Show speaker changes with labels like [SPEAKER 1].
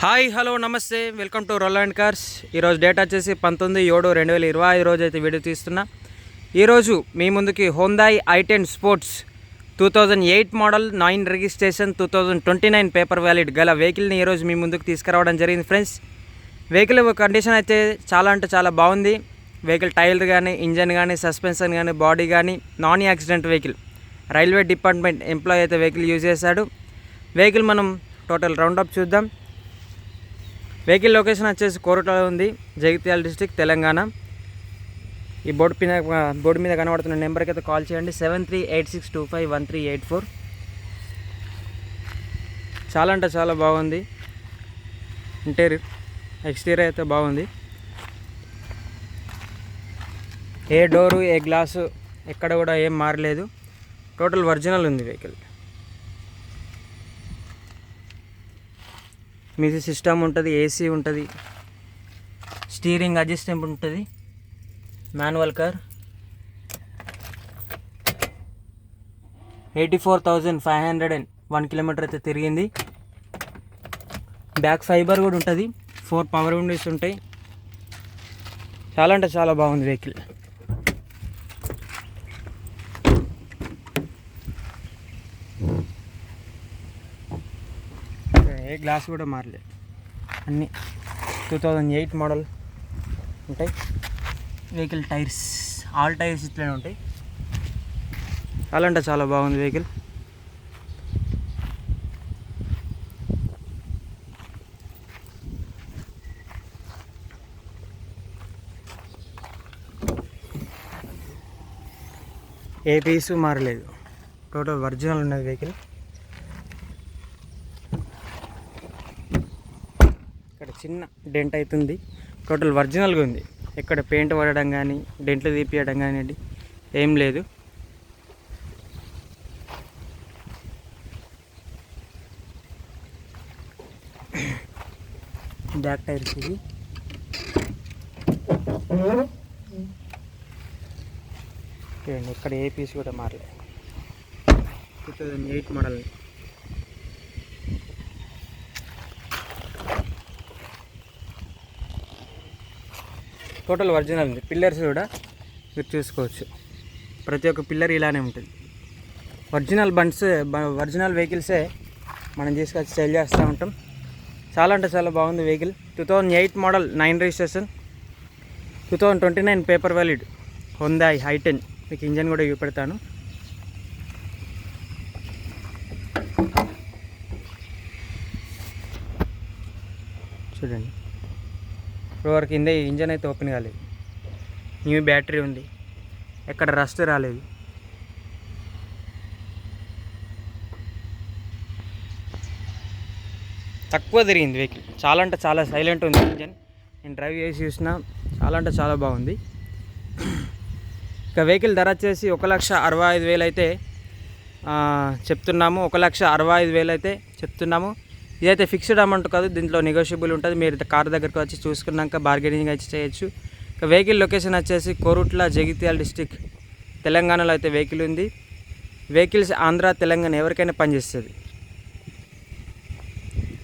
[SPEAKER 1] Hi hello నమస్తే welcome to roll and cars. ఈరోజు date వచ్చేసి 19/7/2025 రోజు అయితే వీడియో తీస్తున్నా. ఈరోజు మీ ముందుకి Hyundai i10 sports 2008 model 9 registration 2029 paper valid గల వెహికల్ని ఈరోజు మీ ముందుకు తీసుకురావడం జరిగింది ఫ్రెండ్స్. వెహికల్ కండిషన్ అయితే చాలా బాగుంది. వెహికల్ టైర్లు కానీ, ఇంజన్ కానీ, సస్పెన్షన్ కానీ, బాడీ కానీ non accident vehicle. Railway department employee అయితే వెహికల్ యూజ్ చేశాడు. వెహికల్ మనం టోటల్ రౌండప్ చూద్దాం. వెహికల్ లొకేషన్ వచ్చేసి కోరుట్లలో ఉంది, జగిత్యాల డిస్ట్రిక్ట్, తెలంగాణ. ఈ బోర్డు మీద కనబడుతున్న నెంబర్కి అయితే కాల్ చేయండి, 7386251384. చాలా బాగుంది. ఇంటీరియర్ ఎక్స్టీరియర్ అయితే బాగుంది. ఏ డోరు ఏ గ్లాసు ఎక్కడ కూడా ఏం మారలేదు. టోటల్ ఒరిజినల్ ఉంది వెహికల్. మ్యూజిక్ సిస్టమ్ ఉంటుంది, ఏసీ ఉంటుంది, స్టీరింగ్ అడ్జస్టబుల్ ఉంటుంది, మాన్యువల్ కార్. 84,501 కిలోమీటర్ అయితే తిరిగింది. బ్యాక్ ఫైబర్ కూడా ఉంటుంది, 4 పవర్ విండోస్ ఉంటాయి. చాలా బాగుంది వెహికల్. ఏ గ్లాస్ కూడా మారలేదు, అన్నీ 2008 మోడల్ ఉంటాయి. వెహికల్ టైర్స్ ఆల్ టైర్స్ ఇట్లనే ఉంటాయి. చాలా బాగుంది వెహికల్. ఏ పీసు మారలేదు, టోటల్ ఒరిజినల్ ఉన్నది వెహికల్. ఇక్కడ చిన్న డెంట్ అవుతుంది, టోటల్ ఒరిజినల్గా ఉంది. ఎక్కడ పెయింట్ పడడం కానీ, డెంట్లు తీపియడం కానీ ఏం లేదు. బ్యాక్ టైర్స్ ఇది. ఇక్కడ ఏ పీస్ కూడా మారలేదు. 2008 మోడల్. టోటల్ ఒరిజినల్ ఉంది. పిల్లర్స్ కూడా మీరు చూసుకోవచ్చు, ప్రతి ఒక్క పిల్లర్ ఇలానే ఉంటుంది. ఒరిజినల్ ఒరిజినల్ వెహికల్సే మనం తీసుకొచ్చి సేల్ చేస్తూ ఉంటాం. చాలా బాగుంది vehicle. 2008 model 9 registration 2029 paper valid Hyundai i10. మీకు ఇంజన్ కూడా చూపెడతాను. చూడండి, ఇప్పుడు కింద ఇంజన్ అయితే ఓపెన్ కాలేదు. న్యూ బ్యాటరీ ఉంది, ఎక్కడ రస్ట్ రాలేదు. తక్కువ తిరిగింది వెహికల్. చాలా సైలెంట్ ఉంది ఇంజన్. నేను డ్రైవ్ చేసి చూసిన, చాలా బాగుంది. ఇక వెహికల్ ధర వచ్చేసి 1,65,000 అయితే చెప్తున్నాము. 1,65,000 అయితే చెప్తున్నాము. ఇదైతే ఫిక్స్డ్ అమౌంట్ కాదు, దీంట్లో నెగోషియబుల్ ఉంటుంది. మీరు కార్ దగ్గరకు వచ్చి చూసుకున్నాక బార్గెనింగ్ అయితే చేయొచ్చు. ఇక వెహికల్ లొకేషన్ వచ్చేసి కోరుట్ల, జగిత్యాల డిస్ట్రిక్ట్, తెలంగాణలో అయితే వెహికల్ ఉంది. వెహికల్స్ ఆంధ్ర, తెలంగాణ ఎవరికైనా పనిచేస్తుంది.